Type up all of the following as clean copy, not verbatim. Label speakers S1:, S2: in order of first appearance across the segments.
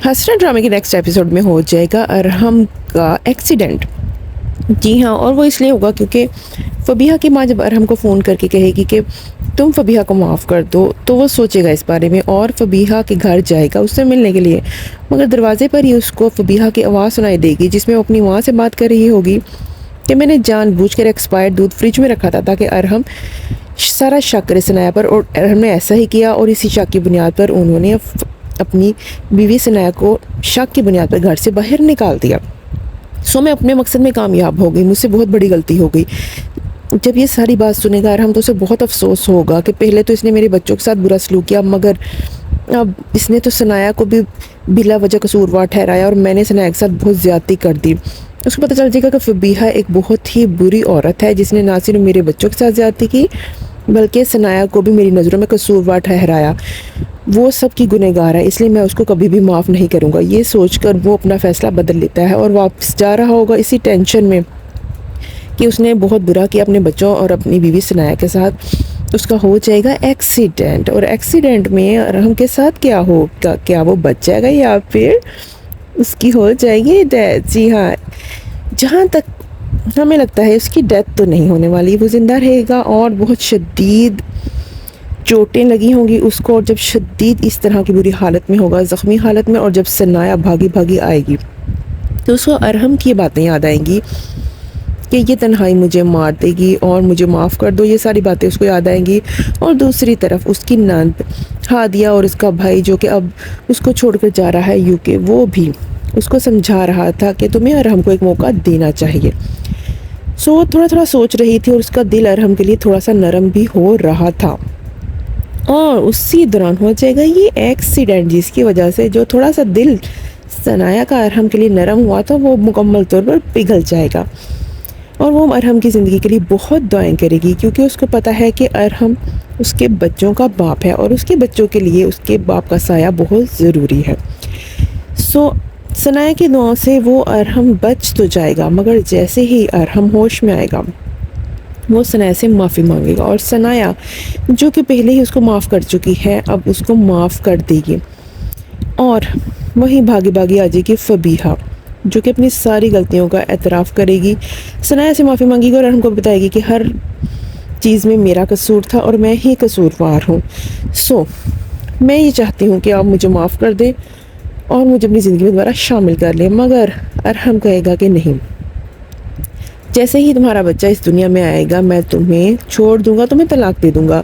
S1: हसना ड्रामे के next episode में हो जाएगा अरहम का एक्सीडेंट। जी हाँ, और वो इसलिए होगा क्योंकि फ़बीहा की माँ जब अरहम को फ़ोन करके कहेगी कि तुम फ़बीहा को माफ़ कर दो, तो वो सोचेगा इस बारे में और फ़बीहा के घर जाएगा उससे मिलने के लिए। मगर दरवाज़े पर ही उसको फ़बीहा की आवाज़ सुनाई देगी जिसमें वो अपनी माँ से बात कर रही होगी कि मैंने जानबूझकर एक्सपायर्ड दूध फ्रिज में रखा था ताकि अरहम सारा शक करे सनाया पर, और अरहम ने ऐसा ही किया और इसी शक की बुनियाद पर उन्होंने अपनी बीवी सनाया को शक की बुनियाद पर घर से बाहर निकाल दिया। सो मैं अपने मकसद में कामयाब हो गई, मुझसे बहुत बड़ी गलती हो गई। जब ये सारी बात सुनेगा अरहम तो उसे बहुत अफसोस होगा कि पहले तो इसने मेरे बच्चों के साथ बुरा सलूक किया, मगर अब इसने तो सनाया को भी बिला वजह कसूरवार ठहराया और मैंने सनाया के साथ बहुत ज़्यादती कर दी। उसको पता चल जाएगा कि फ़बीहा एक बहुत ही बुरी औरत है जिसने ना सिर्फ मेरे बच्चों के साथ ज़्यादती की बल्कि सनाया को भी मेरी नज़रों में कसूरवार ठहराया। वो सब की गुनहगार है, इसलिए मैं उसको कभी भी माफ़ नहीं करूँगा। ये सोचकर वो अपना फ़ैसला बदल लेता है और वापस जा रहा होगा इसी टेंशन में कि उसने बहुत बुरा किया अपने बच्चों और अपनी बीवी सनाया के साथ। उसका हो जाएगा एक्सीडेंट और एक्सीडेंट में अरहम के साथ क्या होगा, क्या वो बच जाएगा या फिर उसकी हो जाएगी डेथ। जी हाँ, जहाँ तक हमें लगता है उसकी डेथ तो नहीं होने वाली, वो ज़िंदा रहेगा और बहुत शदीद चोटें लगी होंगी उसको, और जब शदीद इस तरह की बुरी हालत में होगा, ज़ख्मी हालत में, और जब सनाया भागी भागी आएगी तो उसको अरहम की बातें याद आएंगी कि ये तन्हाई मुझे मार देगी और मुझे माफ़ कर दो, ये सारी बातें उसको याद आएंगी। और दूसरी तरफ उसकी नंद हादिया और उसका भाई जो कि अब उसको छोड़कर जा रहा है यूके, वो भी उसको समझा रहा था कि तुम्हें अरहम को एक मौका देना चाहिए। सो वो थोड़ा थोड़ा सोच रही थी और उसका दिल अरहम के लिए थोड़ा सा नरम भी हो रहा था। और उसी दौरान हो जाएगा ये एक्सीडेंट जिसकी वजह से जो थोड़ा सा दिल सनाया का अरहम के लिए नरम हुआ था वो मुकम्मल तौर पर पिघल जाएगा और वो अरहम की ज़िंदगी के लिए बहुत दुआएं करेगी क्योंकि उसको पता है कि अरहम उसके बच्चों का बाप है और उसके बच्चों के लिए उसके बाप का साया बहुत ज़रूरी है। सो सनाया की दुआओं से वो अरहम बच तो जाएगा, मगर जैसे ही अरहम होश में आएगा वो सनाया से माफ़ी मांगेगा और सनाया जो कि पहले ही उसको माफ़ कर चुकी है अब उसको माफ़ कर देगी और वहीं भागी भागी आ जाएगी फ़बीहा जो कि अपनी सारी गलतियों का एतराफ़ करेगी, सनाया से माफ़ी मांगेगी और हमको बताएगी कि हर चीज़ में मेरा कसूर था और मैं ही कसूरवार हूँ। सो मैं ये चाहती हूँ कि आप मुझे माफ़ कर दें और मुझे अपनी ज़िंदगी में दोबारा शामिल कर लें। मगर अरहम कहेगा कि नहीं, जैसे ही तुम्हारा बच्चा इस दुनिया में आएगा मैं तुम्हें छोड़ दूँगा, तुम्हें तलाक दे दूँगा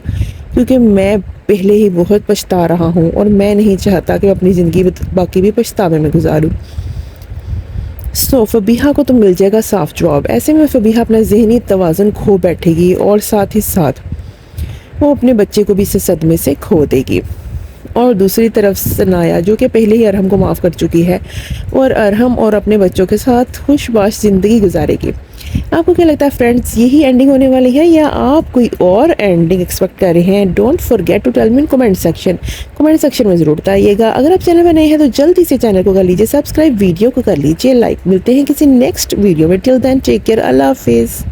S1: क्योंकि मैं पहले ही बहुत पछता रहा हूँ और मैं नहीं चाहता कि अपनी ज़िंदगी बाकी भी पछतावे में गुजारूँ। सो फ़बीहा को तो मिल जाएगा साफ जवाब। ऐसे में फ़बीहा अपना ज़हनी तवाज़ुन खो बैठेगी और साथ ही साथ वो अपने बच्चे को भी इस सदमे से खो देगी। और दूसरी तरफ सनाया जो कि पहले ही अरहम को माफ़ कर चुकी है और अरहम और अपने बच्चों के साथ खुशबाश ज़िंदगी गुजारेगी। आपको क्या लगता है फ्रेंड्स, यही एंडिंग होने वाली है या आप कोई और एंडिंग एक्सपेक्ट कर रहे हैं? Don't forget to tell me in comment section में ज़रूर बताइएगा। अगर आप चैनल पर नए हैं तो जल्दी से चैनल को कर लीजिए सब्सक्राइब, वीडियो को कर लीजिए लाइक। मिलते हैं किसी नेक्स्ट वीडियो में, टिल देन टेक केयर, अल्लाह हाफिज़।